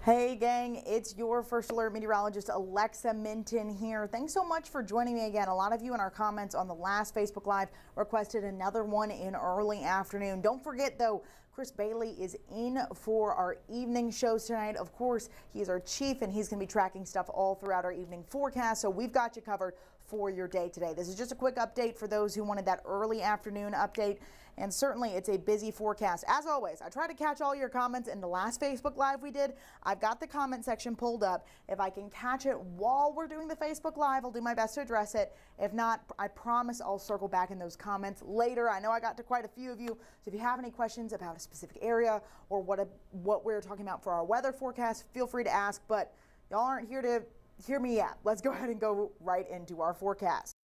Hey gang, it's your First Alert meteorologist Alexa Minton here. Thanks so much for joining me again. A lot of you in our comments on the last Facebook Live requested another one in early afternoon. Don't forget though, Chris Bailey is in for our evening shows tonight. Of course, he is our chief and he's going to be tracking stuff all throughout our evening forecast. So we've got you covered for your day today. This is just a quick update for those who wanted that early afternoon update. And certainly it's a busy forecast. As always, I try to catch all your comments in the last Facebook Live we did. I've got the comment section pulled up. If I can catch it while we're doing the Facebook Live, I'll do my best to address it. If not, I promise I'll circle back in those comments later. I know I got to quite a few of you. So if you have any questions about a specific area or what we're talking about for our weather forecast, feel free to ask. But y'all aren't here to hear me yet. Let's go ahead and go right into our forecast.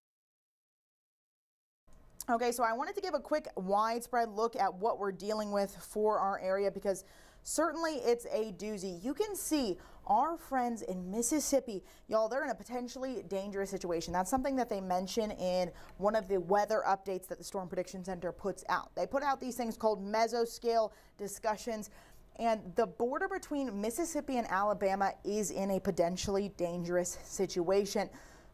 Okay, so I wanted to give a quick widespread look at what we're dealing with for our area because certainly it's a doozy. You can see our friends in Mississippi, y'all, they're in a potentially dangerous situation. That's something that they mention in one of the weather updates that the Storm Prediction Center puts out. They put out these things called mesoscale discussions. And the border between Mississippi and Alabama is in a potentially dangerous situation.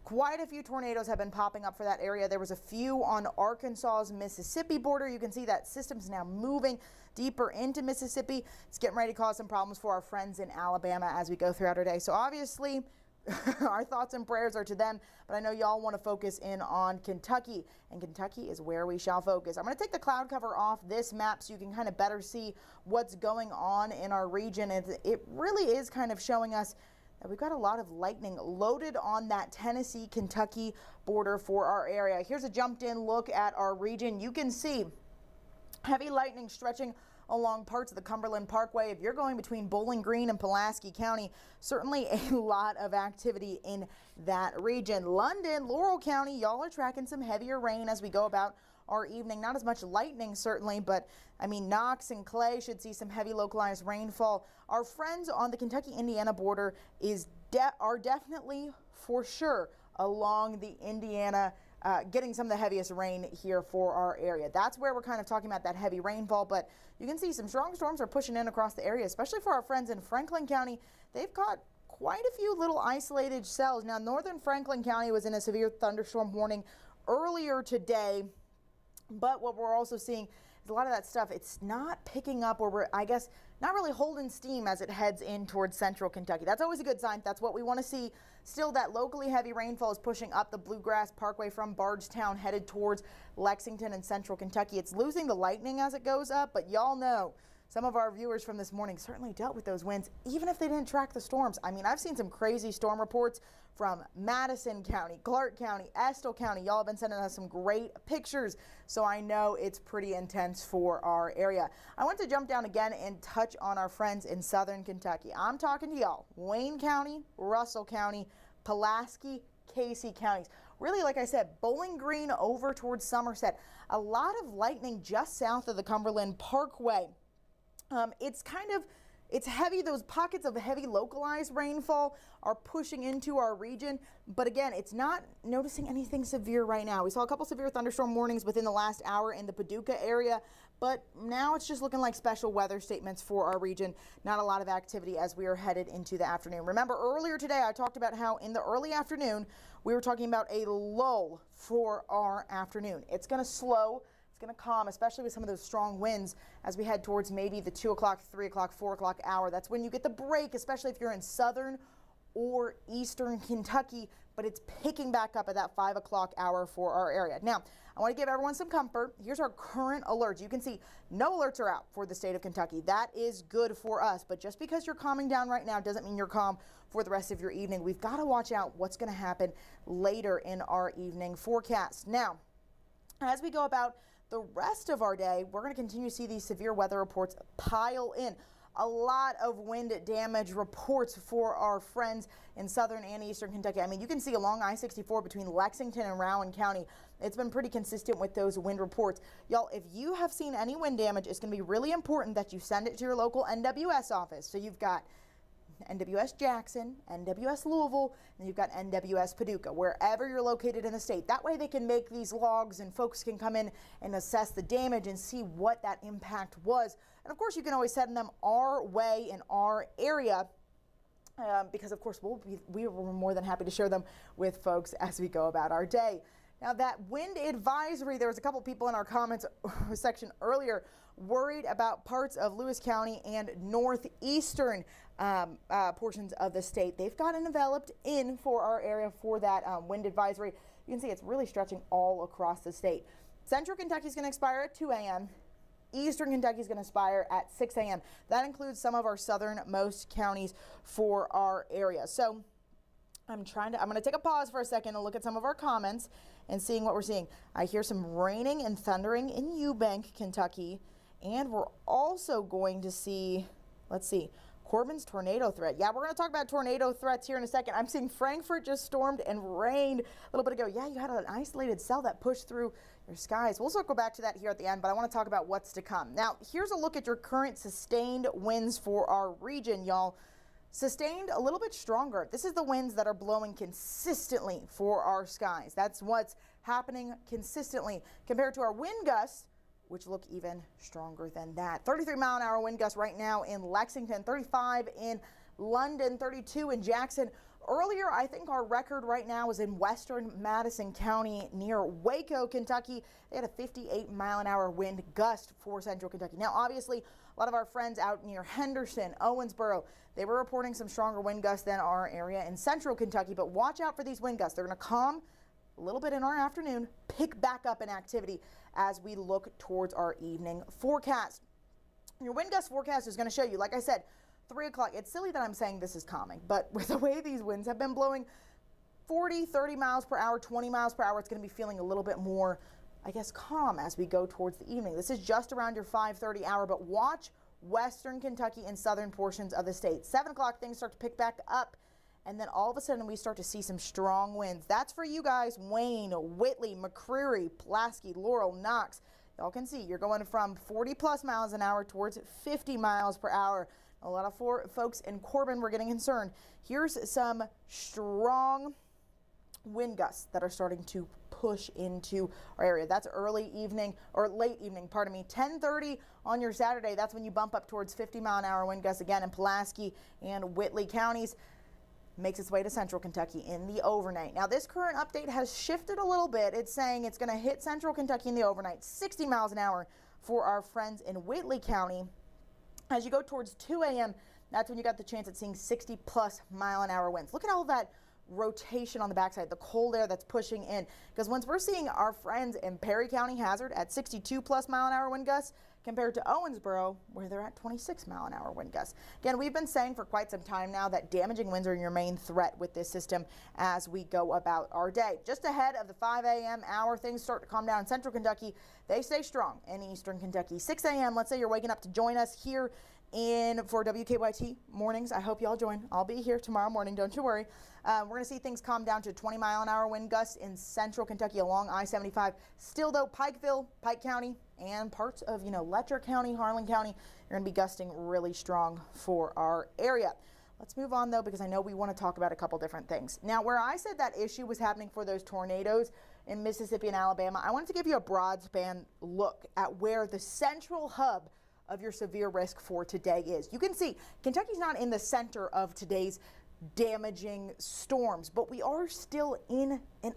Quite a few tornadoes have been popping up for that area. There was a few on Arkansas's Mississippi border. You can see that system's now moving deeper into Mississippi. It's getting ready to cause some problems for our friends in Alabama as we go throughout our day. So obviously, our thoughts and prayers are to them, but I know y'all want to focus in on Kentucky, and Kentucky is where we shall focus. I'm going to take the cloud cover off this map so you can kind of better see what's going on in our region. It really is kind of showing us that we've got a lot of lightning loaded on that Tennessee-Kentucky border for our area. Here's a jumped in look at our region. You can see heavy lightning stretching along parts of the Cumberland Parkway. If you're going between Bowling Green and Pulaski County, certainly a lot of activity in that region. London, Laurel County, y'all are tracking some heavier rain as we go about our evening. Not as much lightning certainly, but I mean Knox and Clay should see some heavy localized rainfall. Our friends on the Kentucky-Indiana border are definitely for sure along the Indiana getting some of the heaviest rain here for our area. That's where we're kind of talking about that heavy rainfall, but you can see some strong storms are pushing in across the area, especially for our friends in Franklin County. They've caught quite a few little isolated cells. Now, northern Franklin County was in a severe thunderstorm warning earlier today, but what we're also seeing is a lot of that stuff, it's not picking up, or we're, I guess, not really holding steam as it heads in towards central Kentucky. That's always a good sign. That's what we want to see. Still, that locally heavy rainfall is pushing up the Bluegrass Parkway from Bardstown, headed towards Lexington and central Kentucky. It's losing the lightning as it goes up, but y'all know some of our viewers from this morning certainly dealt with those winds, even if they didn't track the storms. I mean, I've seen some crazy storm reports from Madison County, Clark County, Estill County. Y'all have been sending us some great pictures, so I know it's pretty intense for our area. I want to jump down again and touch on our friends in southern Kentucky. I'm talking to y'all, Wayne County, Russell County, Pulaski, Casey counties. Really, like I said, Bowling Green over towards Somerset. A lot of lightning just south of the Cumberland Parkway. It's heavy. Those pockets of heavy localized rainfall are pushing into our region. But again, it's not noticing anything severe right now. We saw a couple severe thunderstorm warnings within the last hour in the Paducah area, but now it's just looking like special weather statements for our region. Not a lot of activity as we are headed into the afternoon. Remember, earlier today, I talked about how in the early afternoon, we were talking about a lull for our afternoon. It's going to slow. Going to calm, especially with some of those strong winds as we head towards maybe the 2 o'clock, 3 o'clock, 4 o'clock hour. That's when you get the break, especially if you're in southern or eastern Kentucky, but it's picking back up at that 5 o'clock hour for our area. Now, I want to give everyone some comfort. Here's our current alerts. You can see no alerts are out for the state of Kentucky. That is good for us, but just because you're calming down right now doesn't mean you're calm for the rest of your evening. We've got to watch out what's going to happen later in our evening forecast. Now, as we go about the rest of our day, we're going to continue to see these severe weather reports pile in. A lot of wind damage reports for our friends in southern and eastern Kentucky. I mean, you can see along I-64 between Lexington and Rowan County. It's been pretty consistent with those wind reports. Y'all, if you have seen any wind damage, it's going to be really important that you send it to your local NWS office. So you've got NWS Jackson, NWS Louisville, and you've got NWS Paducah, wherever you're located in the state. That way they can make these logs and folks can come in and assess the damage and see what that impact was. And of course, you can always send them our way in our area because of course we were more than happy to share them with folks as we go about our day. Now that wind advisory, there was a couple people in our comments section earlier worried about parts of Lewis County and northeastern portions of the state. They've gotten enveloped in for our area for that wind advisory. You can see it's really stretching all across the state. Central Kentucky is going to expire at 2 a.m. Eastern Kentucky is going to expire at 6 a.m. That includes some of our southernmost counties for our area. So I'm going to take a pause for a second and look at some of our comments and seeing what we're seeing. I hear some raining and thundering in Eubank, Kentucky, and we're also going to see, let's see, Corbin's tornado threat. Yeah, we're going to talk about tornado threats here in a second. I'm seeing Frankfort just stormed and rained a little bit ago. Yeah, you had an isolated cell that pushed through your skies. We'll circle back to that here at the end, but I want to talk about what's to come. Now, here's a look at your current sustained winds for our region, y'all. Sustained a little bit stronger. This is the winds that are blowing consistently for our skies. That's what's happening consistently compared to our wind gusts, which look even stronger than that. 33-mile-an-hour wind gusts right now in Lexington, 35 in London, 32 in Jackson. Earlier, I think our record right now is in western Madison County near Waco, Kentucky. They had a 58-mile-an-hour wind gust for central Kentucky. Now, obviously, a lot of our friends out near Henderson, Owensboro, they were reporting some stronger wind gusts than our area in central Kentucky, but watch out for these wind gusts. They're going to calm a little bit in our afternoon, pick back up in activity as we look towards our evening forecast. Your wind gust forecast is going to show you, like I said, 3 o'clock. It's silly that I'm saying this is calming, but with the way these winds have been blowing 40, 30 miles per hour, 20 miles per hour, it's going to be feeling a little bit more, I guess, calm as we go towards the evening. This is just around your 5:30 hour, but watch western Kentucky and southern portions of the state. 7 o'clock, things start to pick back up, and then all of a sudden we start to see some strong winds. That's for you guys, Wayne, Whitley, McCreary, Pulaski, Laurel, Knox. Y'all can see you're going from 40 plus miles an hour towards 50 miles per hour. A lot of folks in Corbin were getting concerned. Here's some strong wind gusts that are starting to push into our area. That's early evening or late evening, pardon me. 10:30 on your Saturday, that's when you bump up towards 50-mile-an-hour wind gusts again in Pulaski and Whitley counties. Makes its way to central Kentucky in the overnight. Now, this current update has shifted a little bit. It's saying it's going to hit central Kentucky in the overnight, 60 miles an hour for our friends in Whitley County. As you go towards 2 a.m., that's when you got the chance at seeing 60-plus mile-an-hour winds. Look at all that rotation on the backside, the cold air that's pushing in. Because once we're seeing our friends in Perry County Hazard at 62-plus mile-an-hour wind gusts, compared to Owensboro, where they're at 26-mile-an-hour wind gusts. Again, we've been saying for quite some time now that damaging winds are your main threat with this system as we go about our day. Just ahead of the 5 a.m. hour, things start to calm down in central Kentucky. They stay strong in eastern Kentucky. 6 a.m., let's say you're waking up to join us here for WKYT mornings. I hope y'all join. I'll be here tomorrow morning, don't you worry. We're going to see things calm down to 20-mile-an-hour wind gusts in central Kentucky along I-75. Still, though, Pikeville, Pike County, and parts of, Letcher County, Harlan County, you're going to be gusting really strong for our area. Let's move on, though, because I know we want to talk about a couple different things. Now, where I said that issue was happening for those tornadoes in Mississippi and Alabama, I wanted to give you a broad span look at where the central hub of your severe risk for today is. You can see Kentucky's not in the center of today's damaging storms, but we are still in an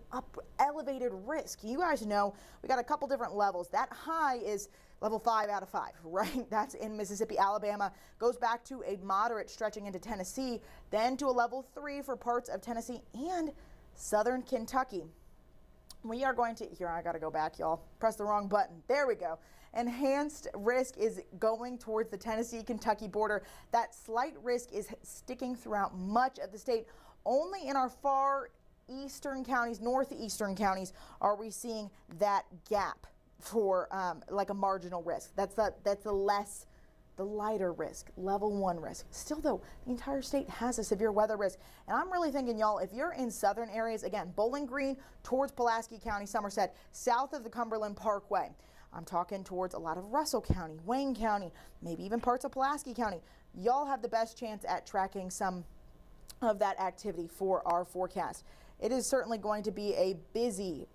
elevated risk. You guys know we got a couple different levels. That high is level 5 out of 5, right? That's in Mississippi, Alabama. Goes back to a moderate stretching into Tennessee, then to a level 3 for parts of Tennessee and southern Kentucky. We are going to, here, I got to go back, y'all. Press the wrong button. There we go. Enhanced risk is going towards the Tennessee-Kentucky border. That slight risk is sticking throughout much of the state. Only in our far eastern counties, northeastern counties, are we seeing that gap for like a marginal risk. That's the lighter risk, level 1 risk. Still, though, the entire state has a severe weather risk. And I'm really thinking, y'all, if you're in southern areas, again, Bowling Green towards Pulaski County, Somerset, south of the Cumberland Parkway, I'm talking towards a lot of Russell County, Wayne County, maybe even parts of Pulaski County. Y'all have the best chance at tracking some of that activity for our forecast. It is certainly going to be a busy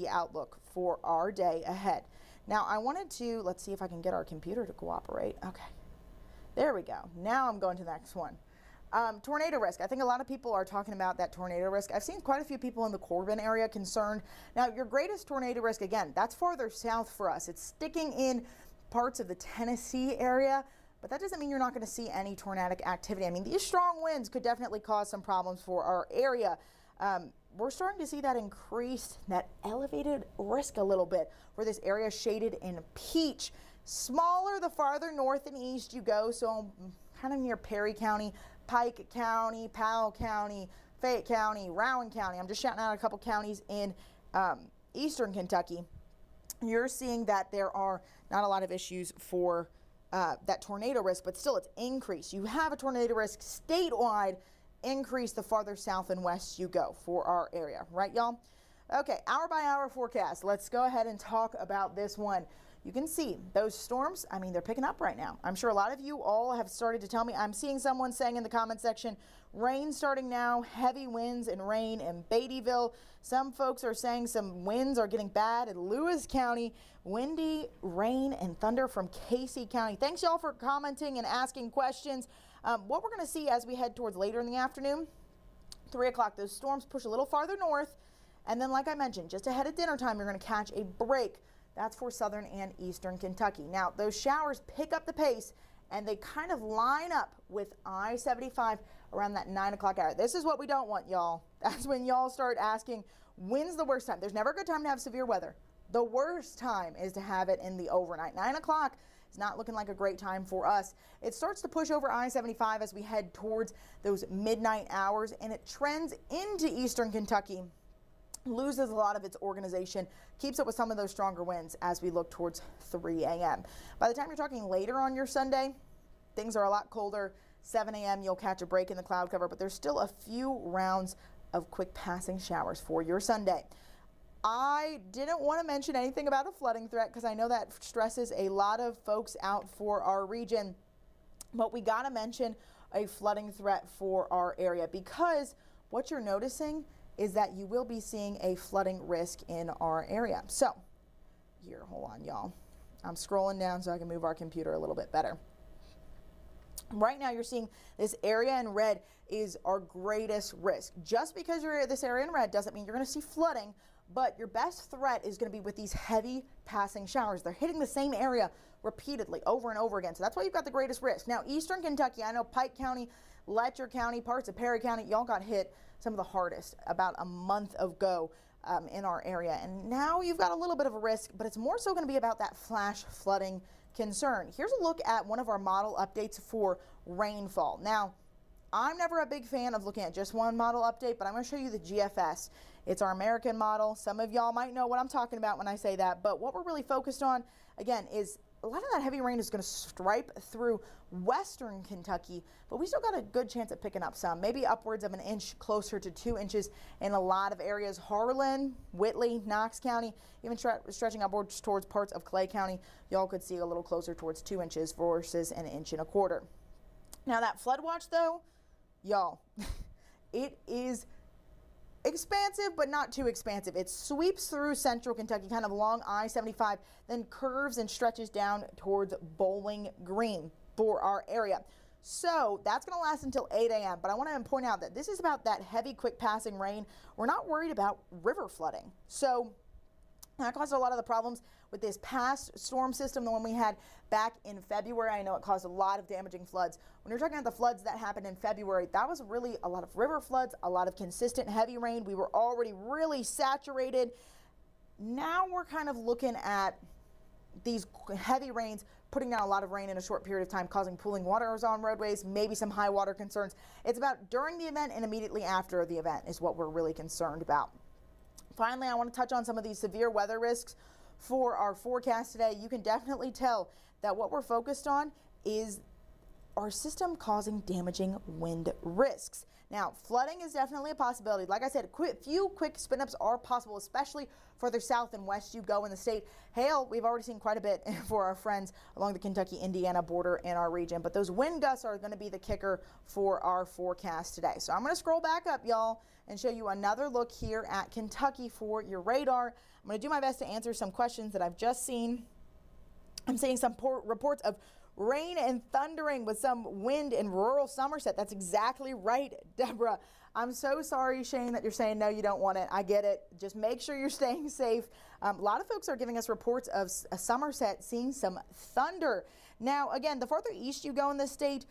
outlook for our day ahead. Now, I wanted to, let's see if I can get our computer to cooperate. Okay, there we go. Now I'm going to the next one. Tornado risk. I think a lot of people are talking about that tornado risk. I've seen quite a few people in the Corbin area concerned. Now, your greatest tornado risk, again, that's farther south for us. It's sticking in parts of the Tennessee area, but that doesn't mean you're not going to see any tornadic activity. I mean, these strong winds could definitely cause some problems for our area. We're starting to see that increase, that elevated risk a little bit for this area shaded in peach. Smaller the farther north and east you go, so kind of near Perry County, Pike County, Powell County, Fayette County, Rowan County. I'm just shouting out a couple counties in eastern Kentucky. You're seeing that there are not a lot of issues for that tornado risk, but still it's increased. You have a tornado risk statewide, increase the farther south and west you go for our area, right, y'all? Okay, hour by hour forecast. Let's go ahead and talk about this one. You can see those storms, I mean, they're picking up right now. I'm sure a lot of you all have started to tell me. I'm seeing someone saying in the comment section, rain starting now, heavy winds and rain in Beattyville. Some folks are saying some winds are getting bad in Lewis County, windy, rain, and thunder from Casey County. Thanks, y'all, for commenting and asking questions. What we're going to see as we head towards later in the afternoon, 3 o'clock, those storms push a little farther north. And then, like I mentioned, just ahead of dinner time, you're going to catch a break. That's for southern and eastern Kentucky. Now, those showers pick up the pace, and they kind of line up with I-75 around that 9 o'clock hour. This is what we don't want, y'all. That's when y'all start asking, when's the worst time? There's never a good time to have severe weather. The worst time is to have it in the overnight. 9 o'clock is not looking like a great time for us. It starts to push over I-75 as we head towards those midnight hours, and it trends into eastern Kentucky, loses a lot of its organization, keeps up with some of those stronger winds as we look towards 3 a.m. By the time you're talking later on your Sunday, things are a lot colder. 7 a.m. you'll catch a break in the cloud cover, but there's still a few rounds of quick passing showers for your Sunday. I didn't want to mention anything about a flooding threat because I know that stresses a lot of folks out for our region, but we got to mention a flooding threat for our area because what you're noticing is that you will be seeing a flooding risk in our area. So here, hold on, y'all. I'm scrolling down so I can move our computer a little bit better. Right now you're seeing this area in red is our greatest risk. Just because you're this area in red doesn't mean you're going to see flooding, but your best threat is going to be with these heavy passing showers. They're hitting the same area repeatedly over and over again. So that's why you've got the greatest risk. Now, eastern Kentucky, I know Pike County, Letcher County, parts of Perry County, y'all got hit some of the hardest about a month ago in our area. And now you've got a little bit of a risk, but it's more so going to be about that flash flooding concern. Here's a look at one of our model updates for rainfall. Now, I'm never a big fan of looking at just one model update, but I'm going to show you the GFS. It's our American model. Some of y'all might know what I'm talking about when I say that, but what we're really focused on, again, is a lot of that heavy rain is going to stripe through western Kentucky, but we still got a good chance at picking up some, maybe upwards of an inch, closer to 2 inches in a lot of areas. Harlan, Whitley, Knox County, even stretching upwards towards parts of Clay County, y'all could see a little closer towards 2 inches versus an inch and a quarter. Now that flood watch though, y'all, it is expansive, but not too expansive. It sweeps through central Kentucky, kind of along I-75, then curves and stretches down towards Bowling Green for our area. So that's going to last until 8 a.m. But I want to point out that this is about that heavy, quick passing rain. We're not worried about river flooding. So that caused a lot of the problems with this past storm system, the one we had back in February. I know it caused a lot of damaging floods. When you're talking about the floods that happened in February, that was really a lot of river floods, a lot of consistent heavy rain. We were already really saturated. Now we're kind of looking at these heavy rains putting down a lot of rain in a short period of time, causing pooling waters on roadways, maybe some high water concerns. It's about during the event and immediately after the event is what we're really concerned about. Finally, I want to touch on some of these severe weather risks for our forecast today. You can definitely tell that what we're focused on is our system causing damaging wind risks. Now, flooding is definitely a possibility. Like I said, few quick spin-ups are possible, especially further south and west you go in the state. Hail, we've already seen quite a bit for our friends along the Kentucky-Indiana border in our region, but those wind gusts are going to be the kicker for our forecast today. So I'm going to scroll back up, y'all, and show you another look here at Kentucky for your radar. I'm going to do my best to answer some questions that I've just seen. I'm seeing some reports of rain and thundering with some wind in rural Somerset. That's exactly right, Deborah. I'm so sorry, Shane, that you're saying no, you don't want it. I get it. Just make sure you're staying safe. A lot of folks are giving us reports of Somerset seeing some thunder. Now, again, the farther east you go in the state,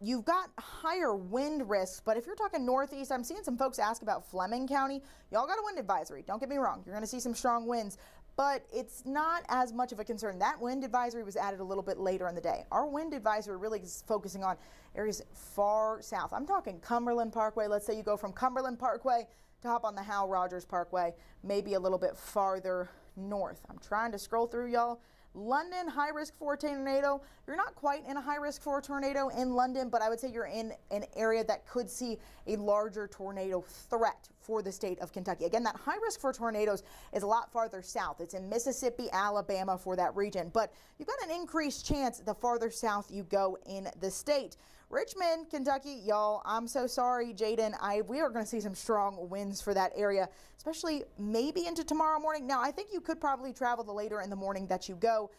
you've got higher wind risks, but if you're talking northeast, I'm seeing some folks ask about Fleming County. Y'all got a wind advisory. Don't get me wrong. You're going to see some strong winds, but it's not as much of a concern. That wind advisory was added a little bit later in the day. Our wind advisory really is focusing on areas far south. I'm talking Cumberland Parkway. Let's say you go from Cumberland Parkway to hop on the Hal Rogers Parkway, maybe a little bit farther north. I'm trying to scroll through, y'all. London, high risk for a tornado. You're not quite in a high risk for a tornado in London, but I would say you're in an area that could see a larger tornado threat for the state of Kentucky. Again, that high risk for tornadoes is a lot farther south. It's in Mississippi, Alabama for that region, but you've got an increased chance the farther south you go in the state. Richmond, Kentucky, y'all, I'm so sorry, Jaden. We are going to see some strong winds for that area, especially maybe into tomorrow morning. Now, I think you could probably travel the later in the morning that you go.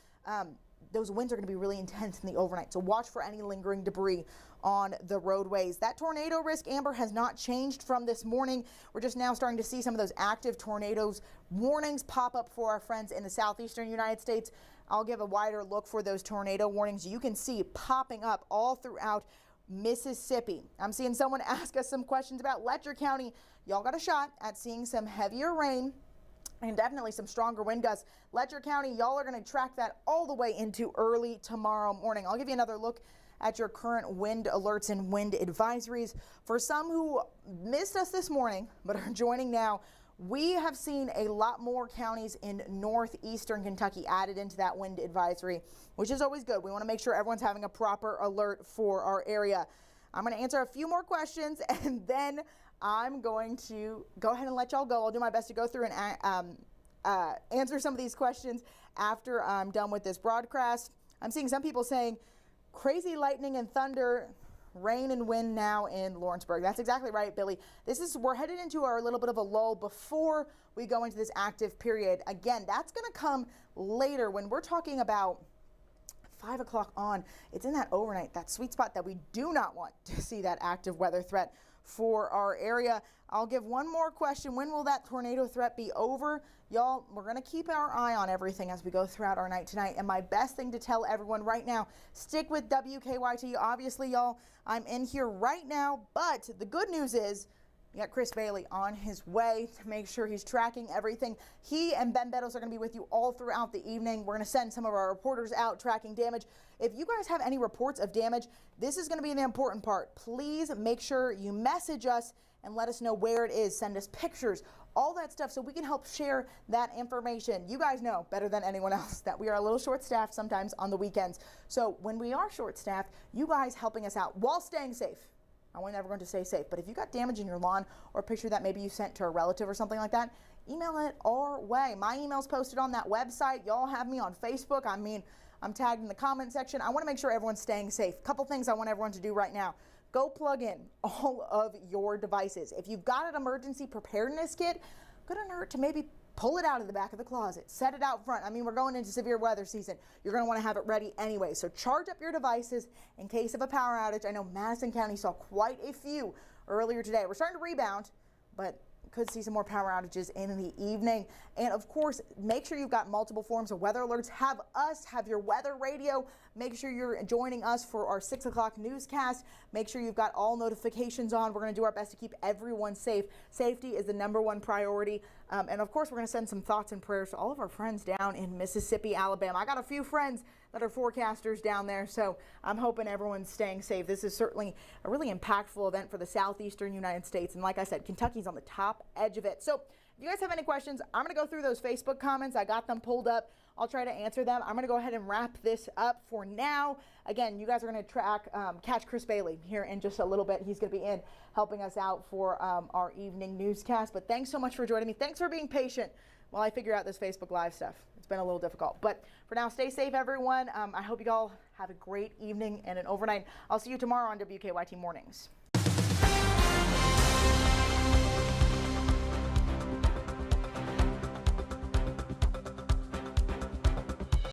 Those winds are going to be really intense in the overnight, so watch for any lingering debris on the roadways. That tornado risk, Amber, has not changed from this morning. We're just now starting to see some of those active tornadoes warnings pop up for our friends in the southeastern United States. I'll give a wider look for those tornado warnings you can see popping up all throughout Mississippi. I'm seeing someone ask us some questions about Letcher County. Y'all got a shot at seeing some heavier rain and definitely some stronger wind gusts. Letcher County, y'all are going to track that all the way into early tomorrow morning. I'll give you another look at your current wind alerts and wind advisories. For some who missed us this morning but are joining now, we have seen a lot more counties in northeastern Kentucky added into that wind advisory, which is always good. We want to make sure everyone's having a proper alert for our area. I'm going to answer a few more questions and then I'm going to go ahead and let y'all go. I'll do my best to go through and answer some of these questions after I'm done with this broadcast. I'm seeing some people saying crazy lightning and thunder, rain and wind now in Lawrenceburg. That's exactly right, Billy. We're headed into our little bit of a lull before we go into this active period. Again, that's going to come later when we're talking about 5 o'clock on. It's in that overnight, that sweet spot that we do not want to see that active weather threat for our area. I'll give one more question. When will that tornado threat be over? Y'all, we're going to keep our eye on everything as we go throughout our night tonight. And my best thing to tell everyone right now, stick with WKYT. Obviously, y'all, I'm in here right now, but the good news is we got Chris Bailey on his way to make sure he's tracking everything. He and Ben Beddoes are going to be with you all throughout the evening. We're going to send some of our reporters out tracking damage. If you guys have any reports of damage, this is going to be the important part. Please make sure you message us and let us know where it is. Send us pictures, all that stuff, so we can help share that information. You guys know better than anyone else that we are a little short-staffed sometimes on the weekends. So when we are short-staffed, you guys helping us out while staying safe. I want everyone to stay safe, but if you got damage in your lawn or a picture that maybe you sent to a relative or something like that, email it our way. My email's posted on that website. Y'all have me on Facebook. I mean, I'm tagged in the comment section. I want to make sure everyone's staying safe. Couple things I want everyone to do right now. Go plug in all of your devices. If you've got an emergency preparedness kit, couldn't hurt to maybe pull it out of the back of the closet, set it out front. I mean, we're going into severe weather season. You're going to want to have it ready anyway. So charge up your devices in case of a power outage. I know Madison County saw quite a few earlier today. We're starting to rebound, but could see some more power outages in the evening. And of course, make sure you've got multiple forms of weather alerts. Have your weather radio. Make sure you're joining us for our 6 o'clock newscast. Make sure you've got all notifications on. We're going to do our best to keep everyone safe. Safety is the #1 priority. And of course, we're going to send some thoughts and prayers to all of our friends down in Mississippi, Alabama. I got a few friends that are forecasters down there, so I'm hoping everyone's staying safe. This is certainly a really impactful event for the southeastern United States. And like I said, Kentucky's on the top edge of it. So if you guys have any questions, I'm going to go through those Facebook comments. I got them pulled up. I'll try to answer them. I'm going to go ahead and wrap this up for now. Again, you guys are going to catch Chris Bailey here in just a little bit. He's going to be in helping us out for our evening newscast. But thanks so much for joining me. Thanks for being patient while I figure out this Facebook Live stuff. It's been a little difficult. But for now, stay safe, everyone. I hope you all have a great evening and an overnight. I'll see you tomorrow on WKYT Mornings.